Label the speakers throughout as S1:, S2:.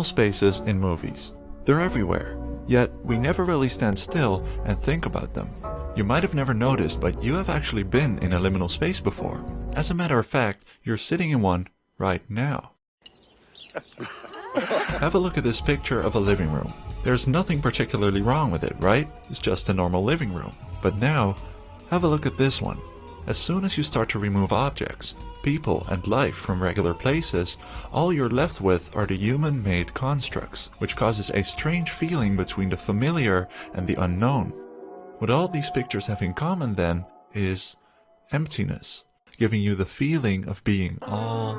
S1: Liminal spaces in movies. They're everywhere, yet we never really stand still and think about them. You might have never noticed, but you have actually been in a liminal space before. As a matter of fact, you're sitting in one right now. Have a look at this picture of a living room. There's nothing particularly wrong with it, right? It's just a normal living room. But now, have a look at this one. As soon as you start to remove objects, people and life from regular places, all you're left with are the human-made constructs, which causes a strange feeling between the familiar and the unknown. What all these pictures have in common then is emptiness, giving you the feeling of being all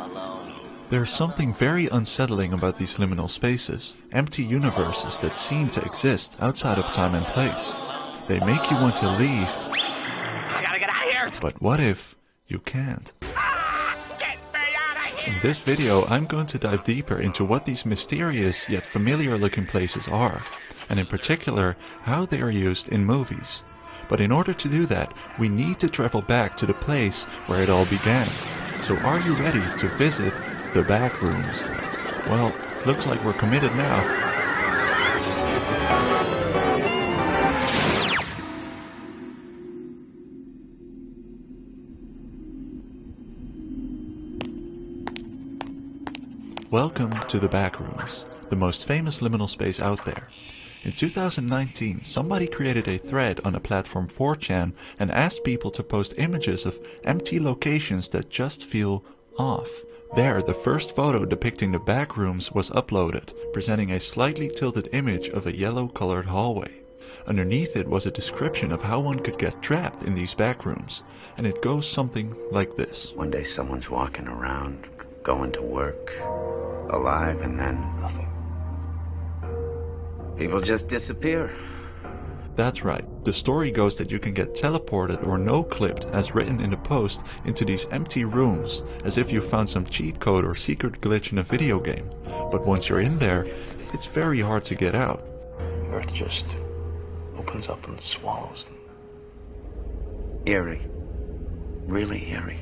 S2: alone.
S1: There's something very unsettling about these liminal spaces, empty universes that seem to exist outside of time and place. They make you want to leave.
S2: I gotta get out of here!
S1: But what if you can't?
S2: Get me out of here!
S1: In this video, I'm going to dive deeper into what these mysterious yet familiar looking places are, and in particular, how they are used in movies. But in order to do that, we need to travel back to the place where it all began. So are you ready to visit the back rooms? Well, looks like we're committed now. Welcome to the back rooms, the most famous liminal space out there. In 2019, somebody created a thread on a platform 4chan and asked people to post images of empty locations that just feel off. There, the first photo depicting the back rooms was uploaded, presenting a slightly tilted image of a yellow-colored hallway. Underneath it was a description of how one could get trapped in these back rooms, and it goes something like this.
S3: One day someone's walking around, going to work, alive, and then nothing. People just disappear.
S1: That's right. The story goes that you can get teleported or no-clipped, as written in the post, into these empty rooms, as if you found some cheat code or secret glitch in a video game. But once you're in there, it's very hard to get out.
S4: Earth just opens up and swallows them.
S3: Eerie. Really eerie.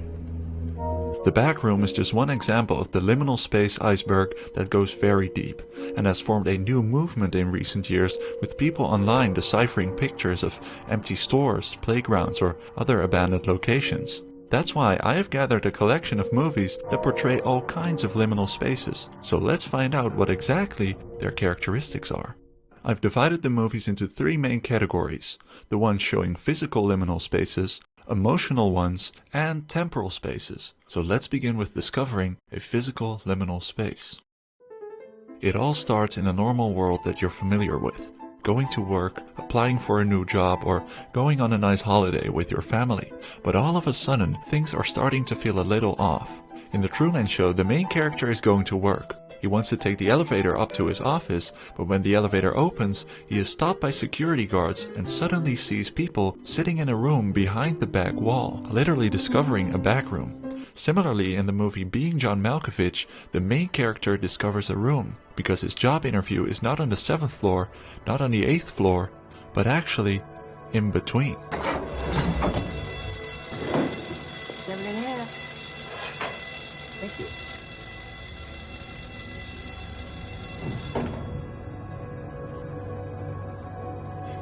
S1: The back room is just one example of the liminal space iceberg that goes very deep, and has formed a new movement in recent years, with people online deciphering pictures of empty stores, playgrounds, or other abandoned locations. That's why I have gathered a collection of movies that portray all kinds of liminal spaces, so let's find out what exactly their characteristics are. I've divided the movies into three main categories: the ones showing physical liminal spaces, emotional ones, and temporal spaces. So let's begin with discovering a physical liminal space. It all starts in a normal world that you're familiar with. Going to work, applying for a new job, or going on a nice holiday with your family. But all of a sudden, things are starting to feel a little off. In The Truman Show, the main character is going to work. He wants to take the elevator up to his office, but when the elevator opens, he is stopped by security guards and suddenly sees people sitting in a room behind the back wall, literally discovering a back room. Similarly, in the movie Being John Malkovich, the main character discovers a room, because his job interview is not on the 7th floor, not on the 8th floor, but actually in between.
S5: Thank you.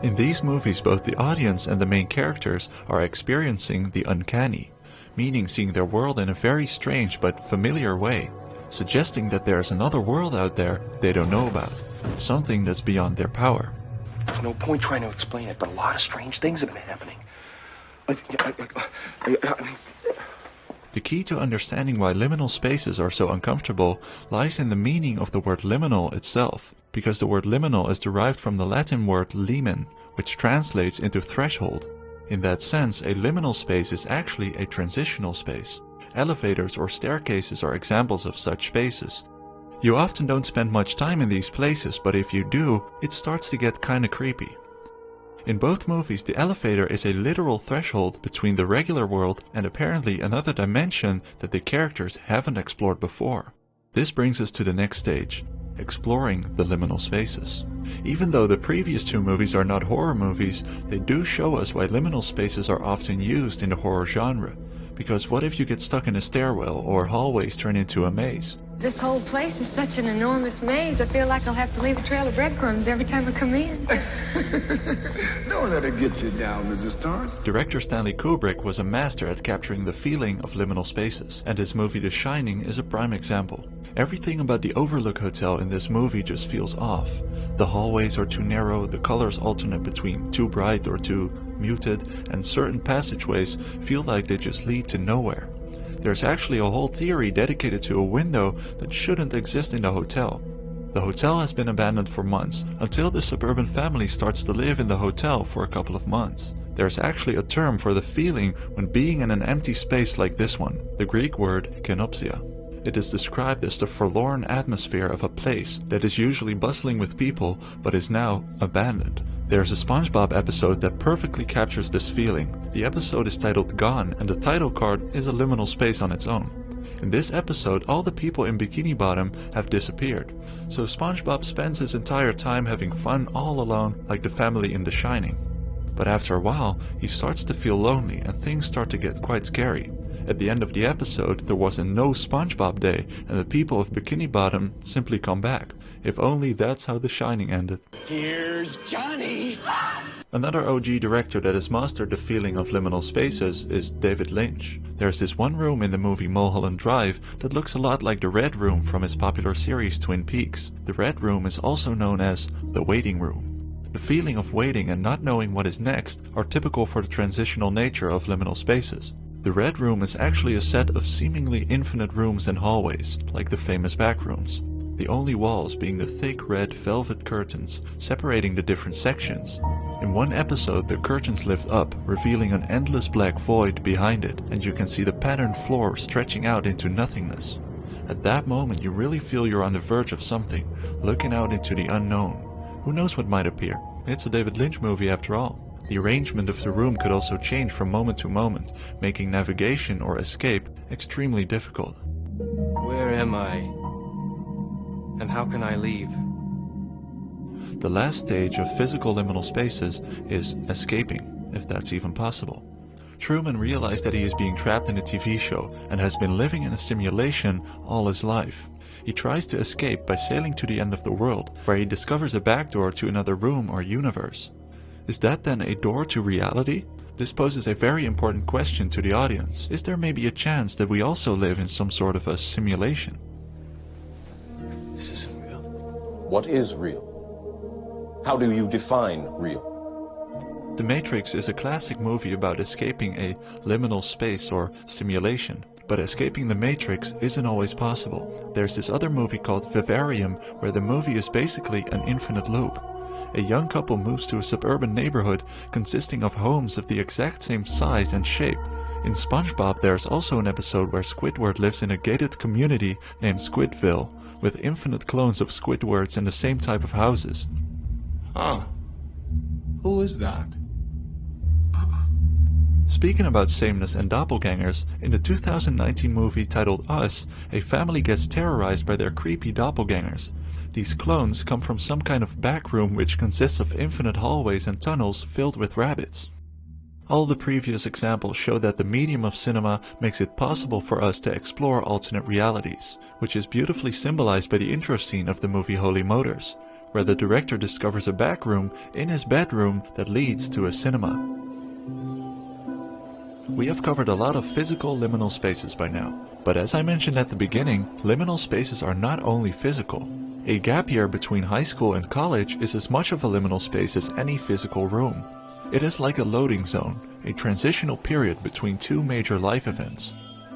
S1: In these movies, both the audience and the main characters are experiencing the uncanny, meaning seeing their world in a very strange but familiar way, suggesting that there's another world out there they don't know about, something that's beyond their power.
S4: There's no point trying to explain it, but a lot of strange things have been happening.
S1: The key to understanding why liminal spaces are so uncomfortable lies in the meaning of the word liminal itself, because the word liminal is derived from the Latin word limen, which translates into threshold. In that sense, a liminal space is actually a transitional space. Elevators or staircases are examples of such spaces. You often don't spend much time in these places, but if you do, it starts to get kinda creepy. In both movies, the elevator is a literal threshold between the regular world and apparently another dimension that the characters haven't explored before. This brings us to the next stage, exploring the liminal spaces. Even though the previous two movies are not horror movies, they do show us why liminal spaces are often used in the horror genre. Because what if you get stuck in a stairwell or hallways turn into a maze?
S6: This whole place is such an enormous maze, I feel like I'll have to leave a trail of breadcrumbs every time I come in.
S7: Don't let it get you down, Mrs. Torrance.
S1: Director Stanley Kubrick was a master at capturing the feeling of liminal spaces, and his movie The Shining is a prime example. Everything about the Overlook Hotel in this movie just feels off. The hallways are too narrow, the colors alternate between too bright or too muted, and certain passageways feel like they just lead to nowhere. There's actually a whole theory dedicated to a window that shouldn't exist in the hotel. The hotel has been abandoned for months, until the suburban family starts to live in the hotel for a couple of months. There's actually a term for the feeling when being in an empty space like this one, the Greek word kenopsia. It is described as the forlorn atmosphere of a place that is usually bustling with people but is now abandoned. There's a SpongeBob episode that perfectly captures this feeling. The episode is titled Gone, and the title card is a liminal space on its own. In this episode, all the people in Bikini Bottom have disappeared. So SpongeBob spends his entire time having fun all alone like the family in The Shining. But after a while, he starts to feel lonely and things start to get quite scary. At the end of the episode, there was a no SpongeBob day and the people of Bikini Bottom simply come back. If only that's how The Shining ended.
S2: Here's Johnny!
S1: Another OG director that has mastered the feeling of liminal spaces is David Lynch. There's this one room in the movie Mulholland Drive that looks a lot like the Red Room from his popular series Twin Peaks. The Red Room is also known as the waiting room. The feeling of waiting and not knowing what is next are typical for the transitional nature of liminal spaces. The Red Room is actually a set of seemingly infinite rooms and hallways, like the famous back rooms. The only walls being the thick red velvet curtains separating the different sections. In one episode, the curtains lift up, revealing an endless black void behind it, and you can see the patterned floor stretching out into nothingness. At that moment, you really feel you're on the verge of something, looking out into the unknown. Who knows what might appear? It's a David Lynch movie after all. The arrangement of the room could also change from moment to moment, making navigation or escape extremely difficult.
S8: Where am I? And how can I leave?
S1: The last stage of physical liminal spaces is escaping, if that's even possible. Truman realized that he is being trapped in a TV show and has been living in a simulation all his life. He tries to escape by sailing to the end of the world, where he discovers a backdoor to another room or universe. Is that then a door to reality? This poses a very important question to the audience. Is there maybe a chance that we also live in some sort of a simulation?
S4: This isn't real.
S5: What is real? How do you define real?
S1: The Matrix is a classic movie about escaping a liminal space or simulation. But escaping the Matrix isn't always possible. There's this other movie called Vivarium where the movie is basically an infinite loop. A young couple moves to a suburban neighborhood consisting of homes of the exact same size and shape. In SpongeBob there's also an episode where Squidward lives in a gated community named Squidville, with infinite clones of Squidwards in the same type of houses.
S7: Huh. Who is that?
S1: Speaking about sameness and doppelgangers, in the 2019 movie titled Us, a family gets terrorized by their creepy doppelgangers. These clones come from some kind of back room which consists of infinite hallways and tunnels filled with rabbits. All the previous examples show that the medium of cinema makes it possible for us to explore alternate realities, which is beautifully symbolized by the intro scene of the movie Holy Motors, where the director discovers a back room in his bedroom that leads to a cinema. We have covered a lot of physical liminal spaces by now, but as I mentioned at the beginning, liminal spaces are not only physical. A gap year between high school and college is as much of a liminal space as any physical room. It is like a loading zone, a transitional period between two major life events.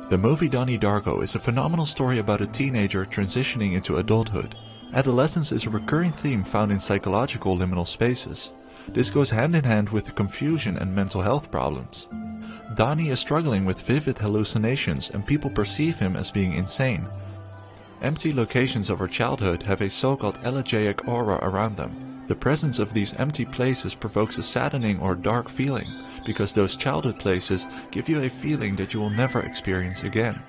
S1: The movie Donnie Darko is a phenomenal story about a teenager transitioning into adulthood. Adolescence is a recurring theme found in psychological liminal spaces. This goes hand in hand with the confusion and mental health problems. Donnie is struggling with vivid hallucinations and people perceive him as being insane. Empty locations of our childhood have a so-called elegiac aura around them. The presence of these empty places provokes a saddening or dark feeling, because those childhood places give you a feeling that you will never experience again.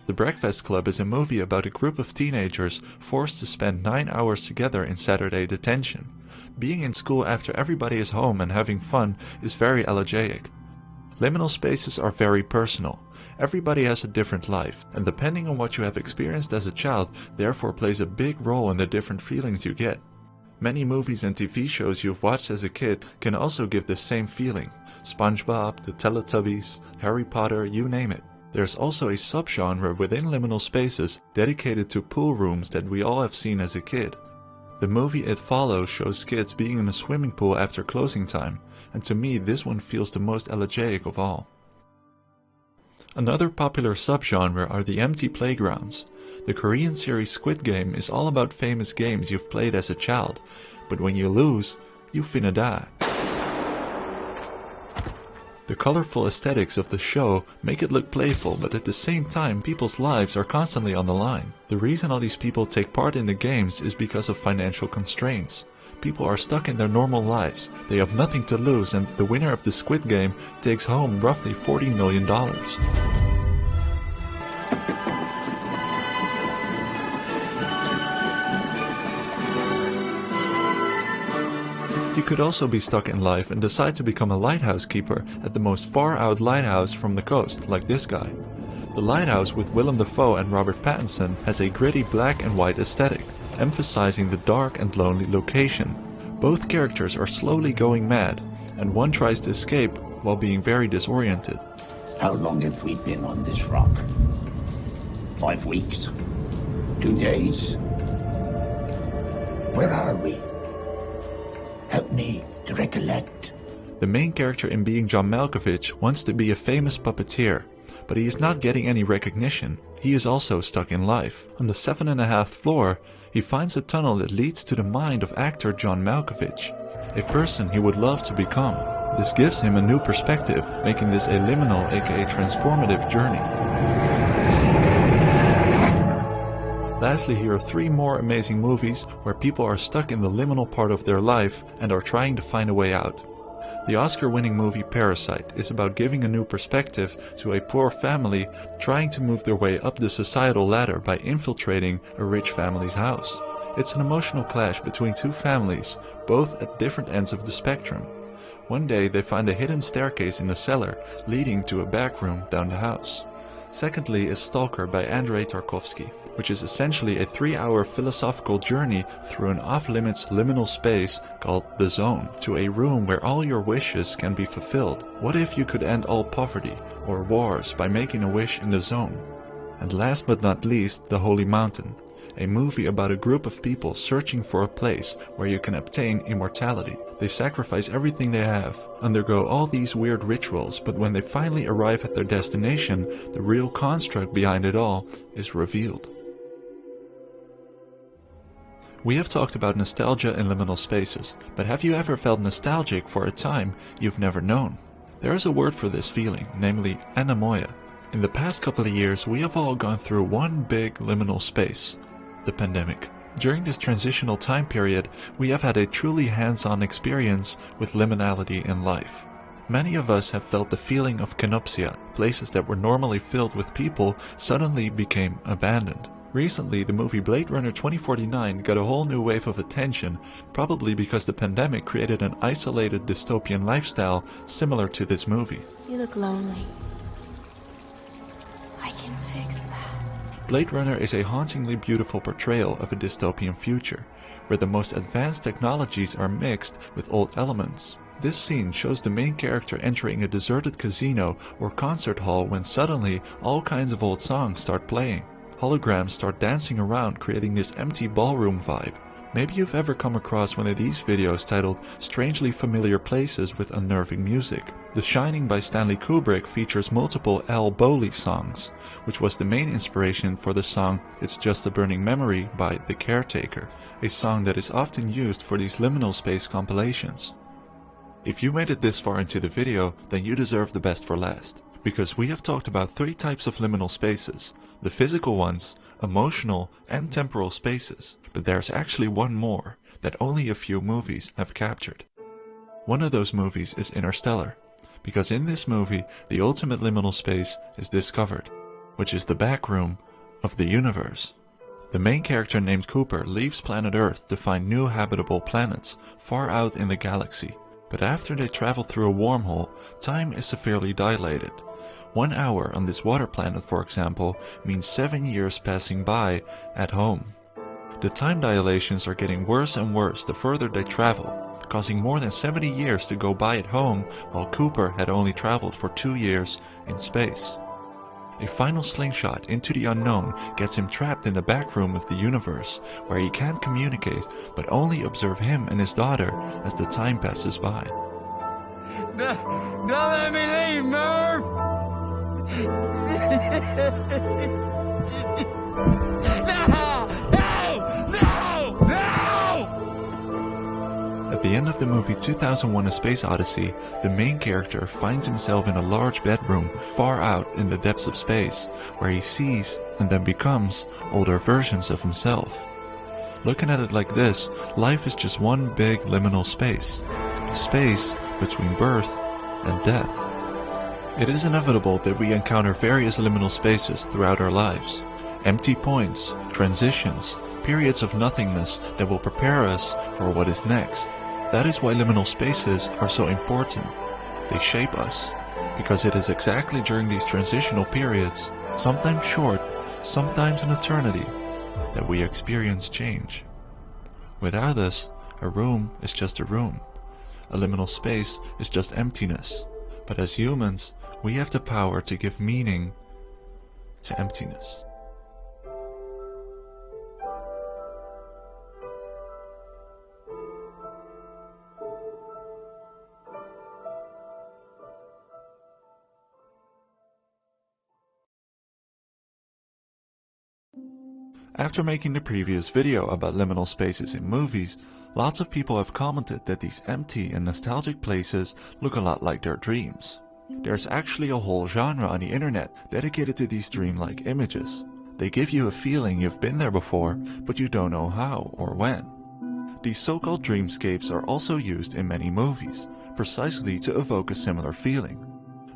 S1: The Breakfast Club is a movie about a group of teenagers forced to spend 9 hours together in Saturday detention. Being in school after everybody is home and having fun is very elegiac. Liminal spaces are very personal. Everybody has a different life, and depending on what you have experienced as a child, therefore plays a big role in the different feelings you get. Many movies and TV shows you've watched as a kid can also give the same feeling. SpongeBob, the Teletubbies, Harry Potter, you name it. There's also a subgenre within liminal spaces dedicated to pool rooms that we all have seen as a kid. The movie It Follows shows kids being in a swimming pool after closing time, and to me this one feels the most elegiac of all. Another popular subgenre are the empty playgrounds. The Korean series Squid Game is all about famous games you've played as a child, but when you lose, you finna die. The colorful aesthetics of the show make it look playful, but at the same time people's lives are constantly on the line. The reason all these people take part in the games is because of financial constraints. People are stuck in their normal lives, they have nothing to lose, and the winner of the Squid Game takes home roughly $40 million. You could also be stuck in life and decide to become a lighthouse keeper at the most far-out lighthouse from the coast, like this guy. The lighthouse with Willem Dafoe and Robert Pattinson has a gritty black and white aesthetic, emphasizing the dark and lonely location. Both characters are slowly going mad, and one tries to escape while being very disoriented.
S9: How long have we been on this rock? 5 weeks? 2 days? Where are we? Help me to recollect.
S1: The main character in Being John Malkovich wants to be a famous puppeteer, but he is not getting any recognition. He is also stuck in life. On the 7.5th floor, he finds a tunnel that leads to the mind of actor John Malkovich, a person he would love to become. This gives him a new perspective, making this a liminal aka transformative journey. Lastly, here are 3 more amazing movies where people are stuck in the liminal part of their life and are trying to find a way out. The Oscar-winning movie Parasite is about giving a new perspective to a poor family trying to move their way up the societal ladder by infiltrating a rich family's house. It's an emotional clash between 2 families, both at different ends of the spectrum. One day they find a hidden staircase in the cellar leading to a back room down the house. Secondly is Stalker by Andrei Tarkovsky, which is essentially a 3-hour philosophical journey through an off-limits liminal space called The Zone, to a room where all your wishes can be fulfilled. What if you could end all poverty or wars by making a wish in the zone? And last but not least, The Holy Mountain, a movie about a group of people searching for a place where you can obtain immortality. They sacrifice everything they have, undergo all these weird rituals, but when they finally arrive at their destination, the real construct behind it all is revealed. We have talked about nostalgia in liminal spaces, but have you ever felt nostalgic for a time you've never known? There is a word for this feeling, namely anemoia. In the past couple of years, we have all gone through one big liminal space, the pandemic. During this transitional time period, we have had a truly hands-on experience with liminality in life. Many of us have felt the feeling of canopsia. Places that were normally filled with people suddenly became abandoned. Recently, the movie Blade Runner 2049 got a whole new wave of attention, probably because the pandemic created an isolated dystopian lifestyle similar to this movie.
S10: You look lonely. I can fix that.
S1: Blade Runner is a hauntingly beautiful portrayal of a dystopian future, where the most advanced technologies are mixed with old elements. This scene shows the main character entering a deserted casino or concert hall when suddenly all kinds of old songs start playing. Holograms start dancing around, creating this empty ballroom vibe. Maybe you've ever come across one of these videos titled Strangely Familiar Places with Unnerving Music. The Shining by Stanley Kubrick features multiple Al Bowley songs, which was the main inspiration for the song It's Just a Burning Memory by The Caretaker, a song that is often used for these liminal space compilations. If you made it this far into the video, then you deserve the best for last, because we have talked about 3 types of liminal spaces: the physical ones, emotional, and temporal spaces. But there's actually one more that only a few movies have captured. One of those movies is Interstellar, because in this movie the ultimate liminal space is discovered. which is the back room of the universe. The main character named Cooper leaves planet Earth to find new habitable planets far out in the galaxy. But after they travel through a wormhole, time is severely dilated. 1 hour on this water planet, for example, means 7 years passing by at home. The time dilations are getting worse and worse the further they travel, causing more than 70 years to go by at home, while Cooper had only traveled for 2 years in space. A final slingshot into the unknown gets him trapped in the back room of the universe, where he can't communicate but only observe him and his daughter as the time passes by.
S11: Don't let me leave, Merv!
S1: At the end of the movie 2001: A Space Odyssey, the main character finds himself in a large bedroom far out in the depths of space, where he sees and then becomes older versions of himself. Looking at it like this, life is just one big liminal space. Space between birth and death. It is inevitable that we encounter various liminal spaces throughout our lives. Empty points, transitions, periods of nothingness that will prepare us for what is next. That is why liminal spaces are so important. They shape us, because it is exactly during these transitional periods, sometimes short, sometimes an eternity, that we experience change. Without us, a room is just a room. A liminal space is just emptiness. But as humans, we have the power to give meaning to emptiness. After making the previous video about liminal spaces in movies, lots of people have commented that these empty and nostalgic places look a lot like their dreams. There's actually a whole genre on the internet dedicated to these dreamlike images. They give you a feeling you've been there before, but you don't know how or when. These so-called dreamscapes are also used in many movies, precisely to evoke a similar feeling.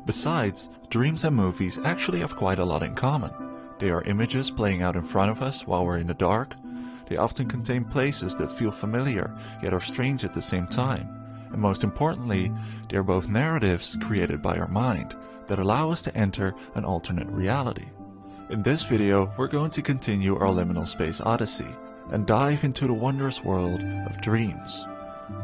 S1: Besides, dreams and movies actually have quite a lot in common. They are images playing out in front of us while we're in the dark. They often contain places that feel familiar, yet are strange at the same time. And most importantly, they are both narratives created by our mind that allow us to enter an alternate reality. In this video, we're going to continue our liminal space odyssey and dive into the wondrous world of dreams.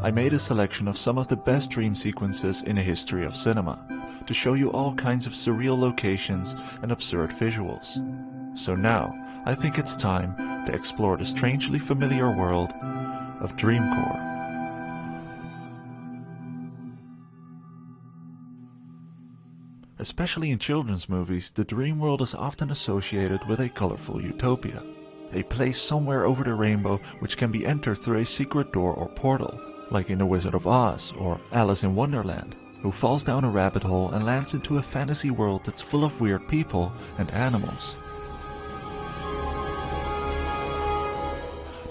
S1: I made a selection of some of the best dream sequences in the history of cinema to show you all kinds of surreal locations and absurd visuals. So now, I think it's time to explore the strangely familiar world of dreamcore. Especially in children's movies, the dream world is often associated with a colorful utopia. A place somewhere over the rainbow which can be entered through a secret door or portal, like in The Wizard of Oz or Alice in Wonderland, who falls down a rabbit hole and lands into a fantasy world that's full of weird people and animals.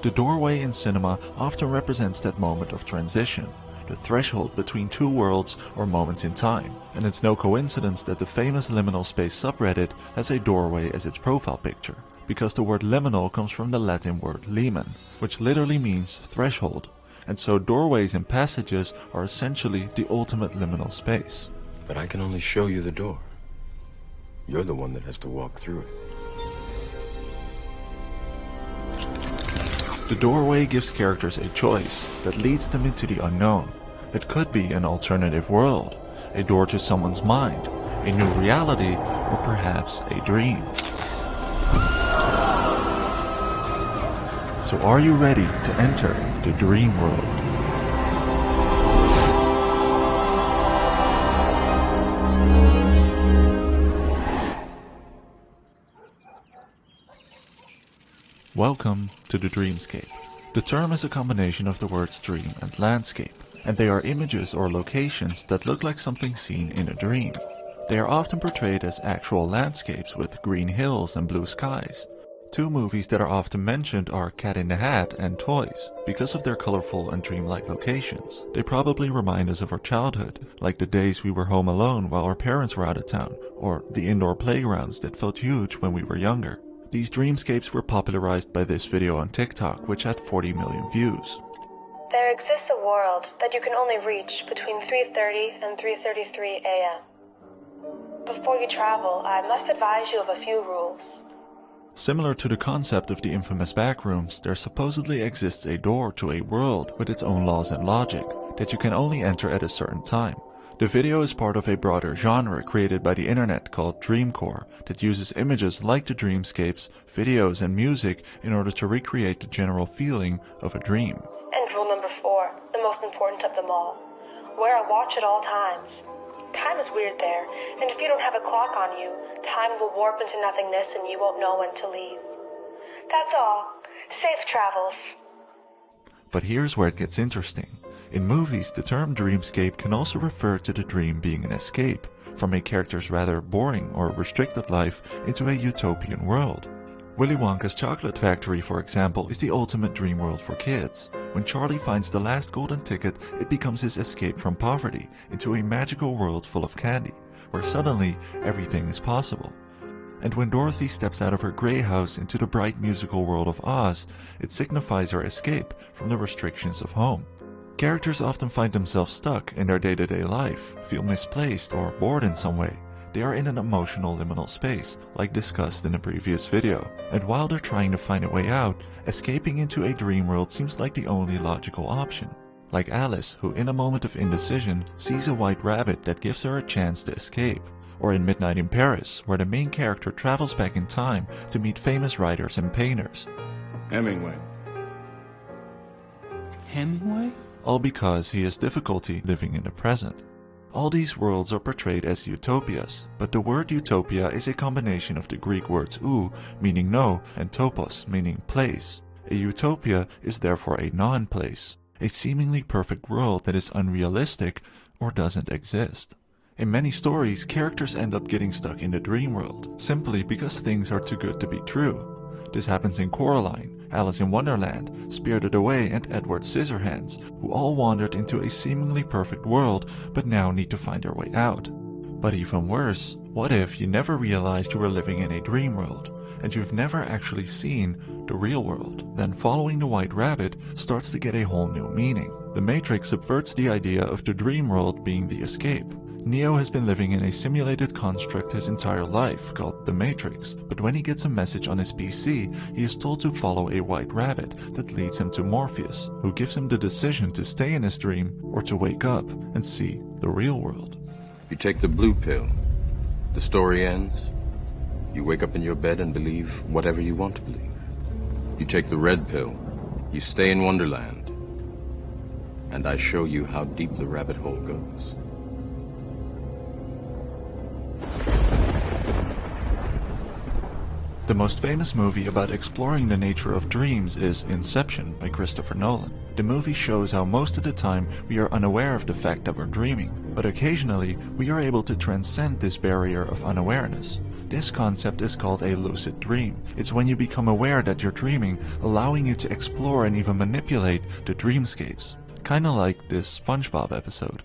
S1: The doorway in cinema often represents that moment of transition, the threshold between two worlds or moments in time, and it's no coincidence that the famous liminal space subreddit has a doorway as its profile picture, because the word liminal comes from the Latin word limen, which literally means threshold, and so doorways and passages are essentially the ultimate liminal space.
S5: But I can only show you the door. You're the one that has to walk through it.
S1: The doorway gives characters a choice that leads them into the unknown. It could be an alternative world, a door to someone's mind, a new reality, or perhaps a dream. So are you ready to enter the dream world? Welcome to the dreamscape. The term is a combination of the words dream and landscape, and they are images or locations that look like something seen in a dream. They are often portrayed as actual landscapes with green hills and blue skies. Two movies that are often mentioned are Cat in the Hat and Toys. Because of their colorful and dreamlike locations, they probably remind us of our childhood, like the days we were home alone while our parents were out of town, or the indoor playgrounds that felt huge when we were younger. These dreamscapes were popularized by this video on TikTok, which had 40 million views.
S12: There exists a world that you can only reach between 3:30 and 3:33 a.m. Before you travel, I must advise you of a few rules.
S1: Similar to the concept of the infamous backrooms, there supposedly exists a door to a world with its own laws and logic that you can only enter at a certain time. The video is part of a broader genre created by the internet called dreamcore that uses images like the dreamscapes, videos and music in order to recreate the general feeling of a dream.
S12: And rule number 4, the most important of them all. Wear a watch at all times. Time is weird there, and if you don't have a clock on you, time will warp into nothingness and you won't know when to leave. That's all. Safe travels.
S1: But here's where it gets interesting. In movies, the term dreamscape can also refer to the dream being an escape from a character's rather boring or restricted life into a utopian world. Willy Wonka's Chocolate Factory, for example, is the ultimate dream world for kids. When Charlie finds the last golden ticket, it becomes his escape from poverty into a magical world full of candy, where suddenly everything is possible. And when Dorothy steps out of her grey house into the bright musical world of Oz, it signifies her escape from the restrictions of home. Characters often find themselves stuck in their day-to-day life, feel misplaced or bored in some way. They are in an emotional liminal space, like discussed in the previous video, and while they're trying to find a way out, escaping into a dream world seems like the only logical option. Like Alice, who in a moment of indecision sees a white rabbit that gives her a chance to escape. Or in Midnight in Paris, where the main character travels back in time to meet famous writers and painters.
S7: Hemingway.
S11: Hemingway?
S1: All because he has difficulty living in the present. All these worlds are portrayed as utopias, but the word utopia is a combination of the Greek words ou, meaning no, and topos, meaning place. A utopia is therefore a non-place, a seemingly perfect world that is unrealistic or doesn't exist. In many stories, characters end up getting stuck in the dream world, simply because things are too good to be true. This happens in Coraline, Alice in Wonderland, Spirited Away, and Edward Scissorhands, who all wandered into a seemingly perfect world, but now need to find their way out. But even worse, what if you never realized you were living in a dream world, and you've never actually seen the real world? Then following the White Rabbit starts to get a whole new meaning. The Matrix subverts the idea of the dream world being the escape. Neo has been living in a simulated construct his entire life, called the Matrix, but when he gets a message on his PC, he is told to follow a white rabbit that leads him to Morpheus, who gives him the decision to stay in his dream or to wake up and see the real world.
S13: You take the blue pill, the story ends. You wake up in your bed and believe whatever you want to believe. You take the red pill, you stay in Wonderland, and I show you how deep the rabbit hole goes.
S1: The most famous movie about exploring the nature of dreams is Inception by Christopher Nolan. The movie shows how most of the time we are unaware of the fact that we're dreaming, but occasionally we are able to transcend this barrier of unawareness. This concept is called a lucid dream. It's when you become aware that you're dreaming, allowing you to explore and even manipulate the dreamscapes. Kinda like this SpongeBob episode.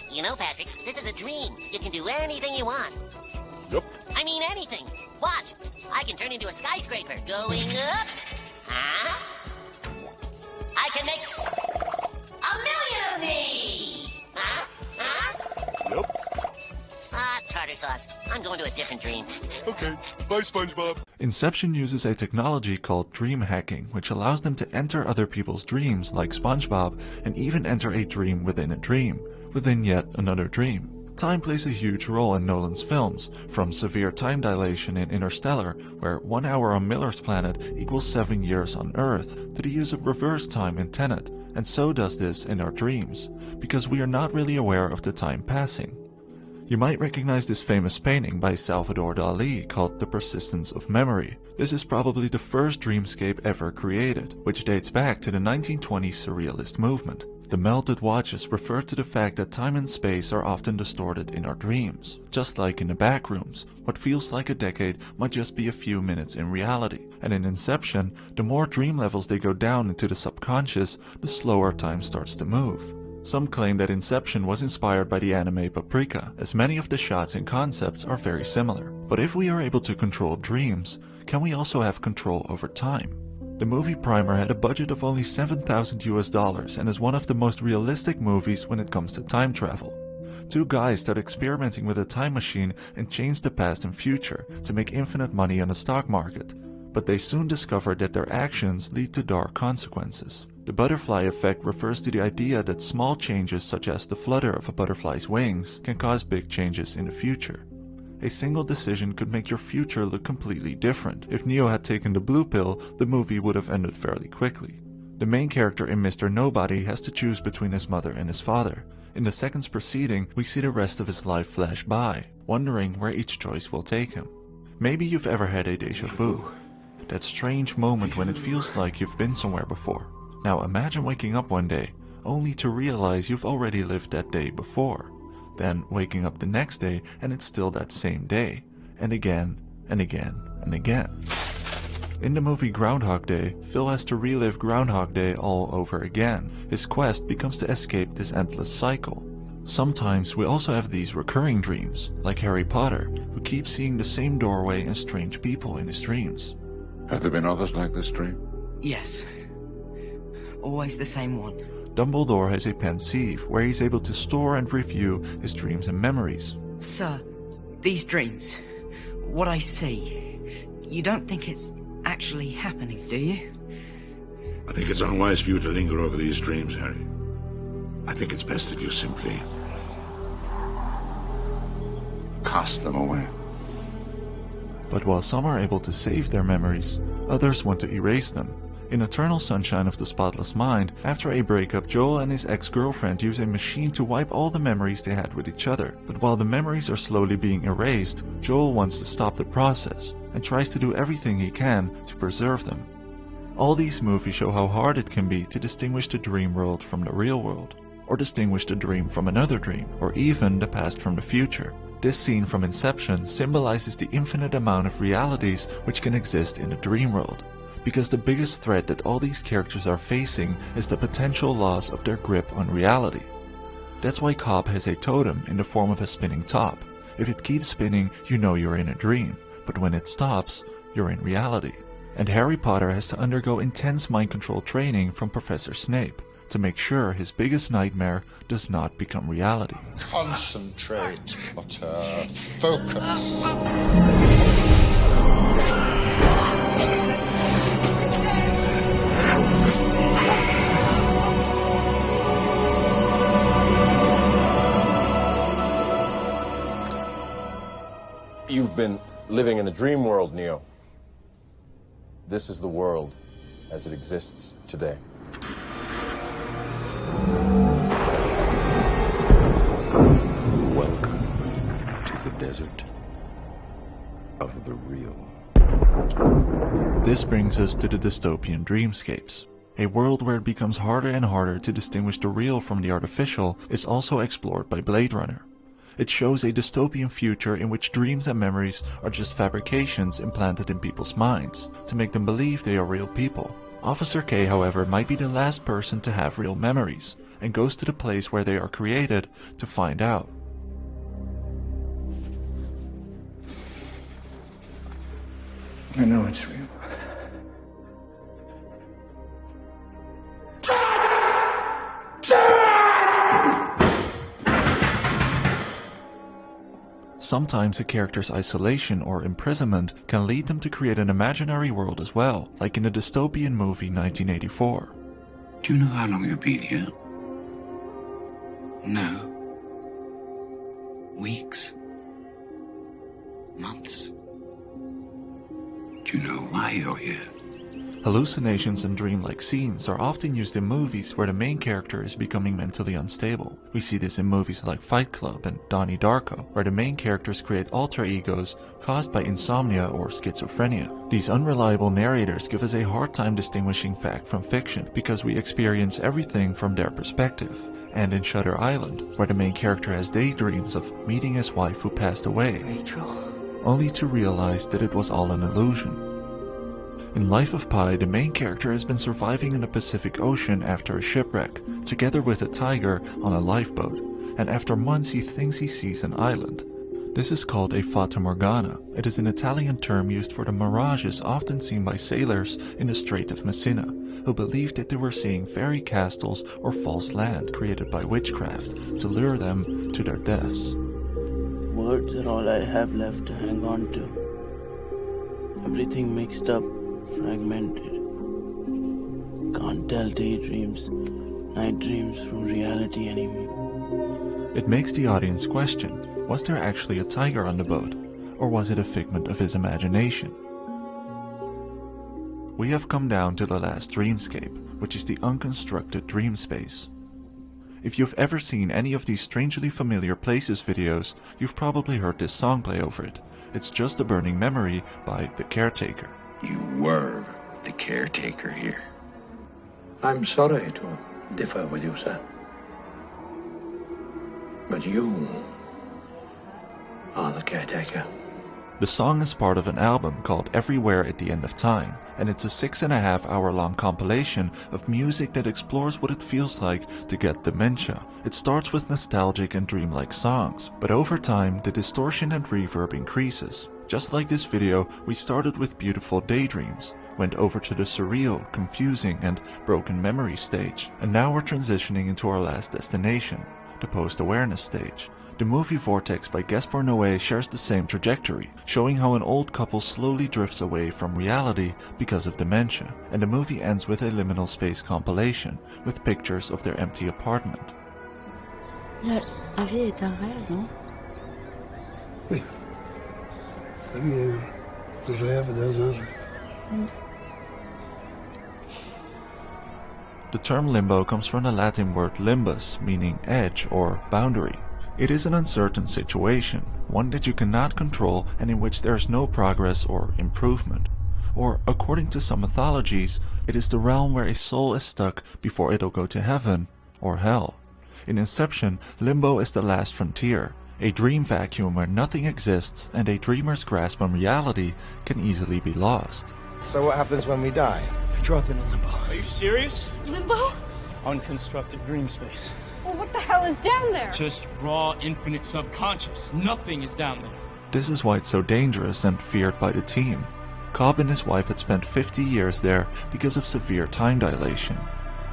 S14: You know, Patrick, this is a dream. You can do anything you want.
S5: Yep.
S14: I mean anything. Watch. I can turn into a skyscraper going up. Huh? I can make 1,000,000 of these. Huh? Huh?
S5: Yep.
S14: Tartar sauce. I'm going to a different dream.
S5: Okay. Bye, SpongeBob.
S1: Inception uses a technology called dream hacking, which allows them to enter other people's dreams, like SpongeBob, and even enter a dream within a dream, within yet another dream. Time plays a huge role in Nolan's films, from severe time dilation in Interstellar, where 1 hour on Miller's planet equals 7 years on Earth, to the use of reverse time in Tenet, and so does this in our dreams, because we are not really aware of the time passing. You might recognize this famous painting by Salvador Dali called The Persistence of Memory. This is probably the first dreamscape ever created, which dates back to the 1920s Surrealist movement. The melted watches refer to the fact that time and space are often distorted in our dreams. Just like in the back rooms, what feels like a decade might just be a few minutes in reality. And in Inception, the more dream levels they go down into the subconscious, the slower time starts to move. Some claim that Inception was inspired by the anime Paprika, as many of the shots and concepts are very similar. But if we are able to control dreams, can we also have control over time? The movie Primer had a budget of only $7,000 and is one of the most realistic movies when it comes to time travel. Two guys start experimenting with a time machine and change the past and future to make infinite money on the stock market, but they soon discover that their actions lead to dark consequences. The butterfly effect refers to the idea that small changes such as the flutter of a butterfly's wings can cause big changes in the future. A single decision could make your future look completely different. If Neo had taken the blue pill, the movie would have ended fairly quickly. The main character in Mr. Nobody has to choose between his mother and his father. In the seconds preceding, we see the rest of his life flash by, wondering where each choice will take him. Maybe you've ever had a déjà vu. That strange moment when it feels like you've been somewhere before. Now imagine waking up one day, only to realize you've already lived that day before. Then waking up the next day and it's still that same day, and again, and again, and again. In the movie Groundhog Day, Phil has to relive Groundhog Day all over again. His quest becomes to escape this endless cycle. Sometimes we also have these recurring dreams, like Harry Potter, who keeps seeing the same doorway and strange people in his dreams.
S15: Have there been others like this dream?
S16: Yes. Always the same one.
S1: Dumbledore has a pensieve where he's able to store and review his dreams and memories.
S16: Sir, these dreams, what I see, you don't think it's actually happening, do you?
S15: I think it's unwise for you to linger over these dreams, Harry. I think it's best that you simply cast them away.
S1: But while some are able to save their memories, others want to erase them. In Eternal Sunshine of the Spotless Mind, after a breakup, Joel and his ex-girlfriend use a machine to wipe all the memories they had with each other. But while the memories are slowly being erased, Joel wants to stop the process and tries to do everything he can to preserve them. All these movies show how hard it can be to distinguish the dream world from the real world, or distinguish the dream from another dream, or even the past from the future. This scene from Inception symbolizes the infinite amount of realities which can exist in the dream world. Because the biggest threat that all these characters are facing is the potential loss of their grip on reality. That's why Cobb has a totem in the form of a spinning top. If it keeps spinning, you know you're in a dream, but when it stops, you're in reality. And Harry Potter has to undergo intense mind control training from Professor Snape to make sure his biggest nightmare does not become reality.
S7: Concentrate, Potter. Focus.
S5: You've been living in a dream world, Neo. This is the world as it exists today.
S3: Welcome to the desert of the real.
S1: This brings us to the dystopian dreamscapes. A world where it becomes harder and harder to distinguish the real from the artificial is also explored by Blade Runner. It shows a dystopian future in which dreams and memories are just fabrications implanted in people's minds to make them believe they are real people. Officer K, however, might be the last person to have real memories, and goes to the place where they are created to find out.
S7: I know it's real.
S1: Sometimes a character's isolation or imprisonment can lead them to create an imaginary world as well, like in the dystopian movie 1984.
S9: Do you know how long you've been here? No. Weeks? Months? Do you know why you're here?
S1: Hallucinations and dreamlike scenes are often used in movies where the main character is becoming mentally unstable. We see this in movies like Fight Club and Donnie Darko, where the main characters create alter egos caused by insomnia or schizophrenia. These unreliable narrators give us a hard time distinguishing fact from fiction because we experience everything from their perspective. And in Shutter Island, where the main character has daydreams of meeting his wife who passed away,
S16: Rachel,
S1: only to realize that it was all an illusion. In Life of Pi, the main character has been surviving in the Pacific Ocean after a shipwreck, together with a tiger on a lifeboat, and after months he thinks he sees an island. This is called a Fata Morgana. It is an Italian term used for the mirages often seen by sailors in the Strait of Messina, who believed that they were seeing fairy castles or false land created by witchcraft to lure them to their deaths.
S4: Words are all I have left to hang on to. Everything mixed up, fragmented. Can't tell daydreams, night dreams from reality anymore.
S1: It makes the audience question, was there actually a tiger on the boat, or was it a figment of his imagination? We have come down to the last dreamscape, which is the unconstructed dream space. If you've ever seen any of these strangely familiar places videos, you've probably heard this song play over it. It's Just a Burning Memory by The Caretaker.
S2: You were the caretaker here. I'm sorry to differ with you, sir. But you are the caretaker.
S1: The song is part of an album called Everywhere at the End of Time, and it's a 6.5-hour long compilation of music that explores what it feels like to get dementia. It starts with nostalgic and dreamlike songs, but over time the distortion and reverb increases. Just like this video, we started with beautiful daydreams, went over to the surreal, confusing and broken memory stage, and now we're transitioning into our last destination, the post-awareness stage. The movie Vortex by Gaspar Noé shares the same trajectory, showing how an old couple slowly drifts away from reality because of dementia, and the movie ends with a liminal space compilation, with pictures of their empty apartment.
S10: La vie est un rêve, non?
S17: Oui. La vie est un rêve dans un rêve.
S1: The term limbo comes from the Latin word limbus, meaning edge or boundary. It is an uncertain situation, one that you cannot control and in which there is no progress or improvement. Or, according to some mythologies, it is the realm where a soul is stuck before it'll go to heaven or hell. In Inception, limbo is the last frontier, a dream vacuum where nothing exists and a dreamer's grasp on reality can easily be lost.
S18: So what happens when we die?
S11: Drop into limbo.
S19: Are you serious?
S10: Limbo?
S19: Unconstructed dream space.
S10: Well, what the hell is down there?
S19: Just raw, infinite subconscious. Nothing is down there.
S1: This is why it's so dangerous and feared by the team. Cobb and his wife had spent 50 years there because of severe time dilation.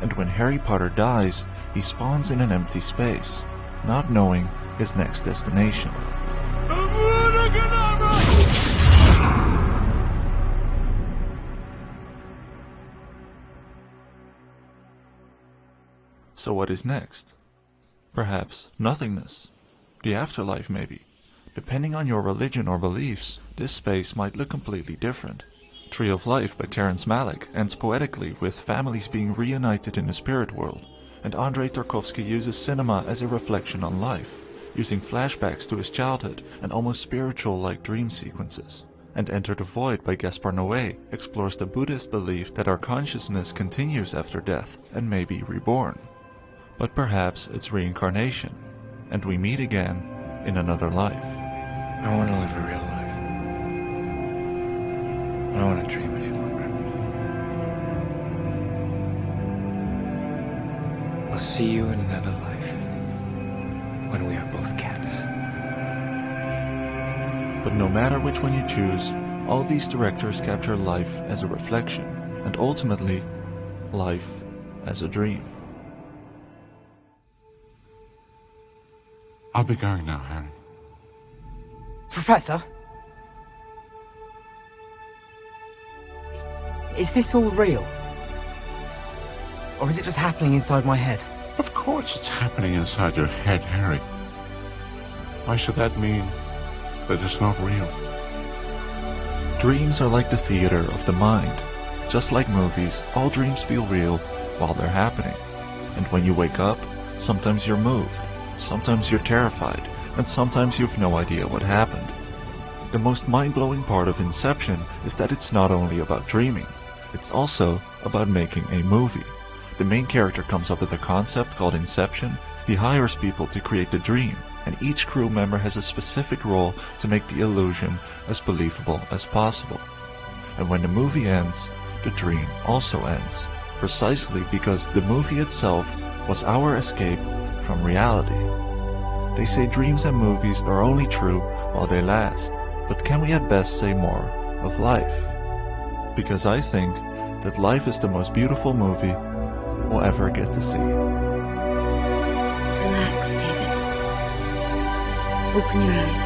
S1: And when Harry Potter dies, he spawns in an empty space, not knowing his next destination. So what is next? Perhaps nothingness. The afterlife, maybe. Depending on your religion or beliefs, this space might look completely different. Tree of Life by Terrence Malick ends poetically with families being reunited in the spirit world, and Andrei Tarkovsky uses cinema as a reflection on life, using flashbacks to his childhood and almost spiritual-like dream sequences. And Enter the Void by Gaspar Noé explores the Buddhist belief that our consciousness continues after death and may be reborn. But perhaps it's reincarnation, and we meet again in another life.
S4: I want to live a real life. I don't want to dream any longer. I'll see you in another life, when we are both cats.
S1: But no matter which one you choose, all these directors capture life as a reflection, and ultimately, life as a dream.
S15: I'll be going now, Harry.
S16: Professor? Is this all real? Or is it just happening inside my head?
S15: Of course it's happening inside your head, Harry. Why should that mean that it's not real?
S1: Dreams are like the theater of the mind, Just like movies, all dreams feel real while they're happening. And when you wake up, sometimes you're moved, sometimes you're terrified, and sometimes you've no idea what happened. The most mind-blowing part of Inception is that it's not only about dreaming, it's also about making a movie. The main character comes up with a concept called Inception, he hires people to create the dream, and each crew member has a specific role to make the illusion as believable as possible. And when the movie ends, the dream also ends, precisely because the movie itself was our escape from reality. They say dreams and movies are only true while they last, but can we at best say more of life? Because I think that life is the most beautiful movie we'll ever get to see.
S10: Relax, David. Open your eyes.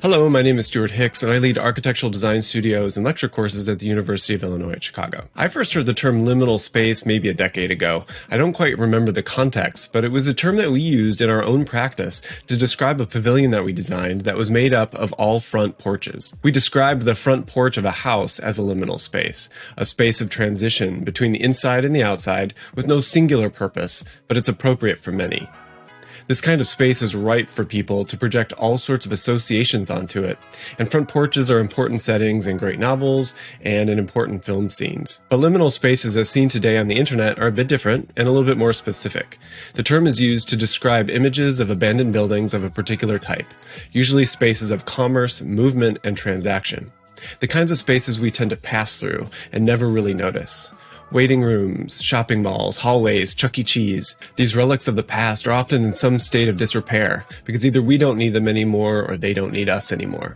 S20: Hello, my name is Stuart Hicks, and I lead architectural design studios and lecture courses at the University of Illinois at Chicago. I first heard the term liminal space maybe a decade ago. I don't quite remember the context, but it was a term that we used in our own practice to describe a pavilion that we designed that was made up of all front porches. We described the front porch of a house as a liminal space, a space of transition between the inside and the outside with no singular purpose, but it's appropriate for many. This kind of space is ripe for people to project all sorts of associations onto it, and front porches are important settings in great novels and in important film scenes. But liminal spaces as seen today on the internet are a bit different and a little bit more specific. The term is used to describe images of abandoned buildings of a particular type, usually spaces of commerce, movement, and transaction. The kinds of spaces we tend to pass through and never really notice. Waiting rooms, shopping malls, hallways, Chuck E. Cheese. These relics of the past are often in some state of disrepair, because either we don't need them anymore or they don't need us anymore.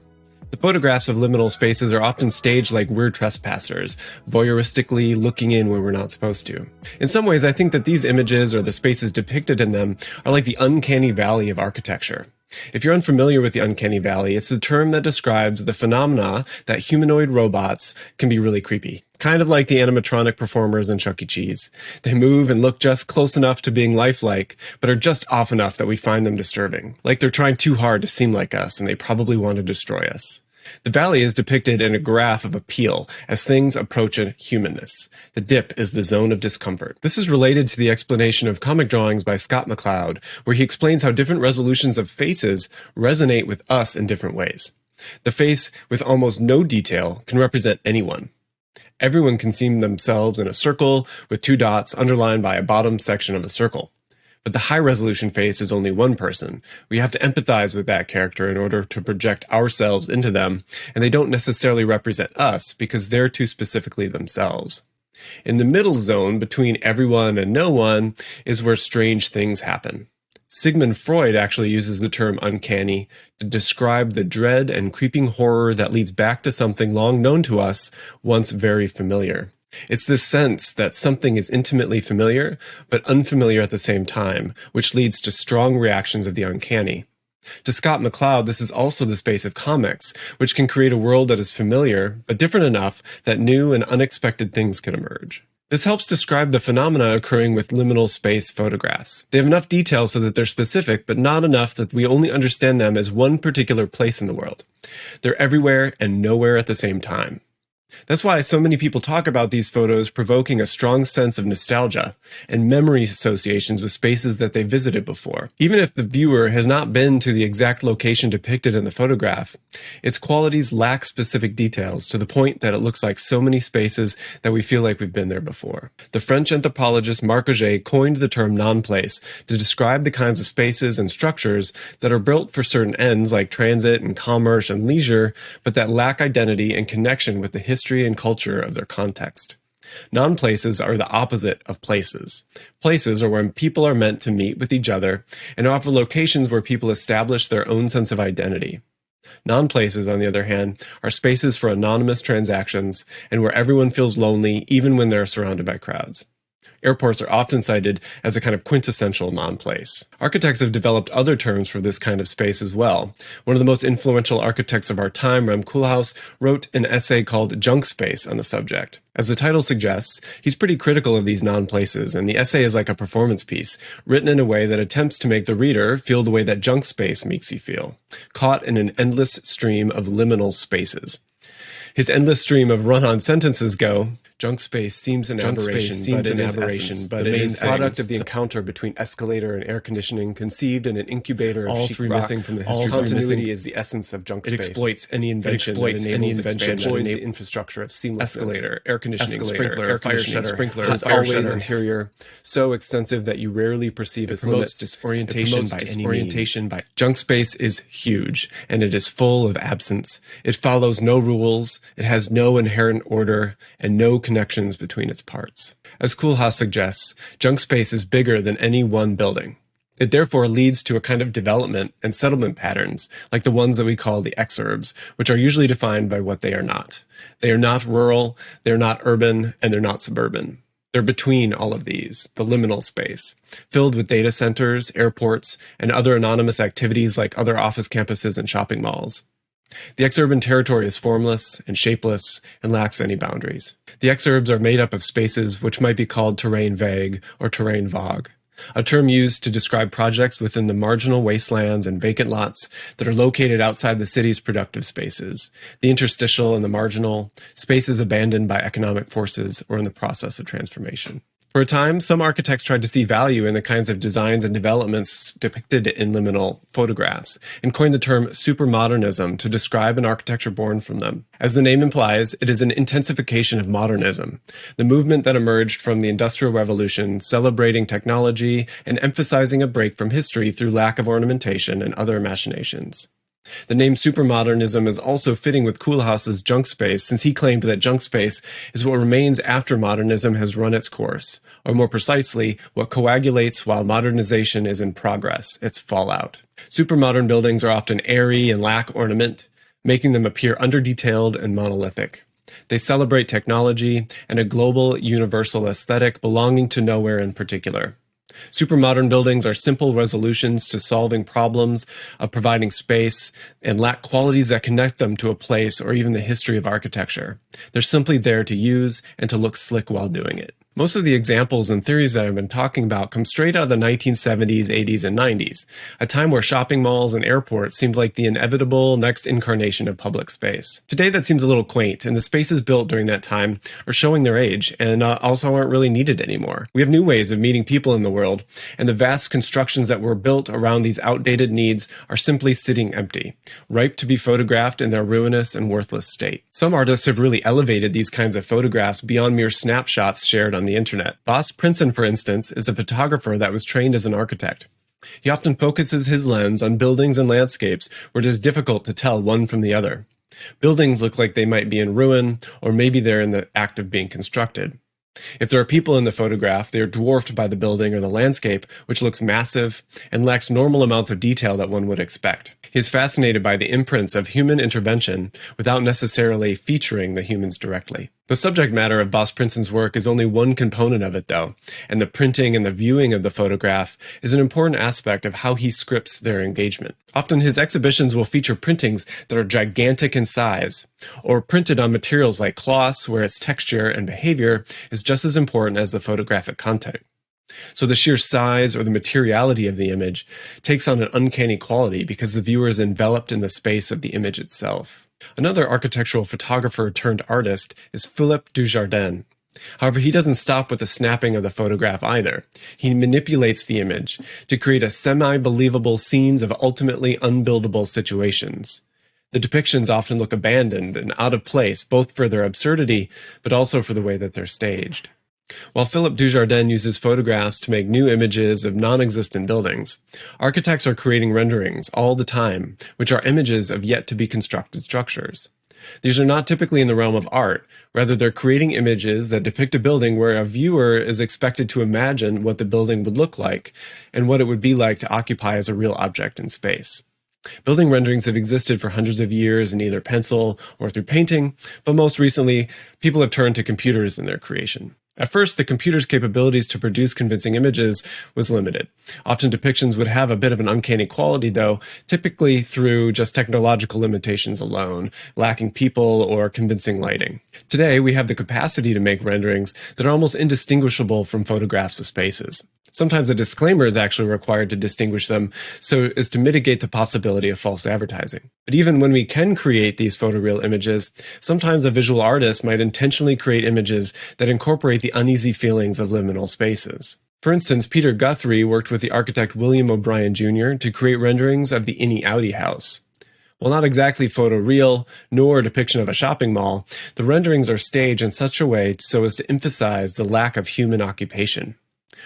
S20: The photographs of liminal spaces are often staged like we're trespassers, voyeuristically looking in where we're not supposed to. In some ways, I think that these images or the spaces depicted in them are like the uncanny valley of architecture. If you're unfamiliar with the uncanny valley, it's the term that describes the phenomena that humanoid robots can be really creepy. Kind of like the animatronic performers in Chuck E. Cheese. They move and look just close enough to being lifelike, but are just off enough that we find them disturbing. Like they're trying too hard to seem like us, and they probably want to destroy us. The valley is depicted in a graph of appeal as things approach a humanness. The dip is the zone of discomfort. This is related to the explanation of comic drawings by Scott McCloud, where he explains how different resolutions of faces resonate with us in different ways. The face with almost no detail can represent anyone. Everyone can see themselves in a circle with two dots underlined by a bottom section of a circle. But the high-resolution face is only one person. We have to empathize with that character in order to project ourselves into them, and they don't necessarily represent us because they're too specifically themselves. In the middle zone between everyone and no one is where strange things happen. Sigmund Freud actually uses the term uncanny to describe the dread and creeping horror that leads back to something long known to us, once very familiar. It's this sense that something is intimately familiar, but unfamiliar at the same time, which leads to strong reactions of the uncanny. To Scott McCloud, this is also the space of comics, which can create a world that is familiar, but different enough that new and unexpected things can emerge. This helps describe the phenomena occurring with liminal space photographs. They have enough detail so that they're specific, but not enough that we only understand them as one particular place in the world. They're everywhere and nowhere at the same time. That's why so many people talk about these photos provoking a strong sense of nostalgia and memory associations with spaces that they visited before. Even if the viewer has not been to the exact location depicted in the photograph, its qualities lack specific details to the point that it looks like so many spaces that we feel like we've been there before. The French anthropologist Marc Auger coined the term non-place to describe the kinds of spaces and structures that are built for certain ends like transit and commerce and leisure, but that lack identity and connection with the history and culture of their context. Non-places are the opposite of places. Places are where people are meant to meet with each other and offer locations where people establish their own sense of identity. Non-places, on the other hand, are spaces for anonymous transactions and where everyone feels lonely even when they're surrounded by crowds. Airports are often cited as a kind of quintessential non-place. Architects have developed other terms for this kind of space as well. One of the most influential architects of our time, Rem Koolhaas, wrote an essay called Junk Space on the subject. As the title suggests, he's pretty critical of these non-places, and the essay is like a performance piece, written in a way that attempts to make the reader feel the way that junk space makes you feel, caught in an endless stream of liminal spaces. His endless stream of run-on sentences go, junk space seems an aberration, but it is the product of the encounter between escalator and air conditioning, conceived in an incubator of sheet rock. Missing from the history. All continuity is the essence of junk space. It exploits any invention that enables the infrastructure of seamless escalator, air conditioning, sprinkler, fire shutter, is always interior, so extensive that you rarely perceive its limits. Disorientation by any means. Junk space is huge, and it is full of absence. It follows no rules, it has no inherent order, and no connections between its parts. As Koolhaas suggests, junk space is bigger than any one building. It therefore leads to a kind of development and settlement patterns, like the ones that we call the exurbs, which are usually defined by what they are not. They are not rural, they're not urban, and they're not suburban. They're between all of these, the liminal space, filled with data centers, airports, and other anonymous activities like other office campuses and shopping malls. The exurban territory is formless and shapeless and lacks any boundaries. The exurbs are made up of spaces which might be called terrain vague or terrain vague, a term used to describe projects within the marginal wastelands and vacant lots that are located outside the city's productive spaces, the interstitial and the marginal, spaces abandoned by economic forces or in the process of transformation. For a time, some architects tried to see value in the kinds of designs and developments depicted in liminal photographs, and coined the term supermodernism to describe an architecture born from them. As the name implies, it is an intensification of modernism, the movement that emerged from the Industrial Revolution, celebrating technology and emphasizing a break from history through lack of ornamentation and other machinations. The name supermodernism is also fitting with Koolhaas's junk space, since he claimed that junk space is what remains after modernism has run its course, or more precisely, what coagulates while modernization is in progress, its fallout. Supermodern buildings are often airy and lack ornament, making them appear under-detailed and monolithic. They celebrate technology and a global, universal aesthetic belonging to nowhere in particular. Supermodern buildings are simple resolutions to solving problems of providing space and lack qualities that connect them to a place or even the history of architecture. They're simply there to use and to look slick while doing it. Most of the examples and theories that I've been talking about come straight out of the 1970s, 80s, and 90s, a time where shopping malls and airports seemed like the inevitable next incarnation of public space. Today that seems a little quaint, and the spaces built during that time are showing their age and also aren't really needed anymore. We have new ways of meeting people in the world, and the vast constructions that were built around these outdated needs are simply sitting empty, ripe to be photographed in their ruinous and worthless state. Some artists have really elevated these kinds of photographs beyond mere snapshots shared on the internet. Bas Prinsen, for instance, is a photographer that was trained as an architect. He often focuses his lens on buildings and landscapes where it is difficult to tell one from the other. Buildings look like they might be in ruin, or maybe they're in the act of being constructed. If there are people in the photograph, they are dwarfed by the building or the landscape, which looks massive and lacks normal amounts of detail that one would expect. He is fascinated by the imprints of human intervention without necessarily featuring the humans directly. The subject matter of Bas Prinsen's work is only one component of it, though, and the printing and the viewing of the photograph is an important aspect of how he scripts their engagement. Often his exhibitions will feature printings that are gigantic in size, or printed on materials like cloths where its texture and behavior is just as important as the photographic content. So the sheer size or the materiality of the image takes on an uncanny quality because the viewer is enveloped in the space of the image itself. Another architectural photographer turned artist is Philippe Dujardin. However, he doesn't stop with the snapping of the photograph either. He manipulates the image to create a semi-believable scenes of ultimately unbuildable situations. The depictions often look abandoned and out of place, both for their absurdity, but also for the way that they're staged. While Philippe Dujardin uses photographs to make new images of non-existent buildings, architects are creating renderings all the time, which are images of yet-to-be-constructed structures. These are not typically in the realm of art. Rather, they're creating images that depict a building where a viewer is expected to imagine what the building would look like and what it would be like to occupy as a real object in space. Building renderings have existed for hundreds of years in either pencil or through painting, but most recently, people have turned to computers in their creation. At first, the computer's capabilities to produce convincing images was limited. Often depictions would have a bit of an uncanny quality, though, typically through just technological limitations alone, lacking people or convincing lighting. Today, we have the capacity to make renderings that are almost indistinguishable from photographs of spaces. Sometimes a disclaimer is actually required to distinguish them so as to mitigate the possibility of false advertising. But even when we can create these photoreal images, sometimes a visual artist might intentionally create images that incorporate the uneasy feelings of liminal spaces. For instance, Peter Guthrie worked with the architect William O'Brien Jr. to create renderings of the Innie Audi house. While not exactly photoreal, nor a depiction of a shopping mall, the renderings are staged in such a way so as to emphasize the lack of human occupation.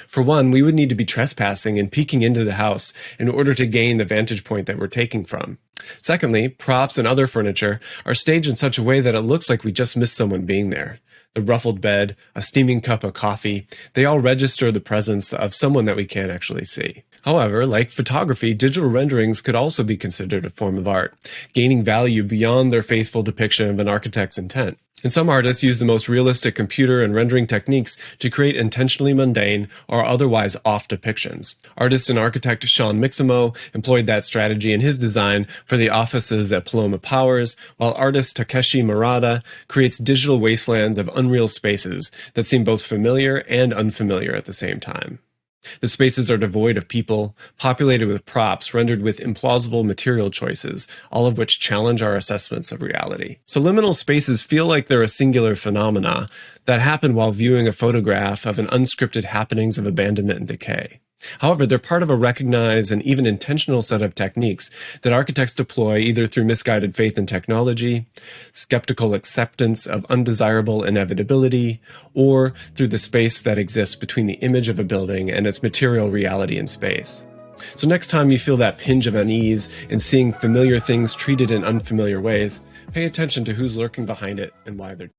S20: For one, we would need to be trespassing and peeking into the house in order to gain the vantage point that we're taking from. Secondly, props and other furniture are staged in such a way that it looks like we just missed someone being there. The ruffled bed, a steaming cup of coffee, they all register the presence of someone that we can't actually see. However, like photography, digital renderings could also be considered a form of art, gaining value beyond their faithful depiction of an architect's intent. And some artists use the most realistic computer and rendering techniques to create intentionally mundane or otherwise off depictions. Artist and architect Sean Mixamo employed that strategy in his design for the offices at Paloma Powers, while artist Takeshi Murata creates digital wastelands of unreal spaces that seem both familiar and unfamiliar at the same time. The spaces are devoid of people, populated with props rendered with implausible material choices, all of which challenge our assessments of reality. So liminal spaces feel like they're a singular phenomena that happen while viewing a photograph of an unscripted happenings of abandonment and decay. However, they're part of a recognized and even intentional set of techniques that architects deploy either through misguided faith in technology, skeptical acceptance of undesirable inevitability, or through the space that exists between the image of a building and its material reality in space. So next time you feel that pinch of unease in seeing familiar things treated in unfamiliar ways, pay attention to who's lurking behind it and why they're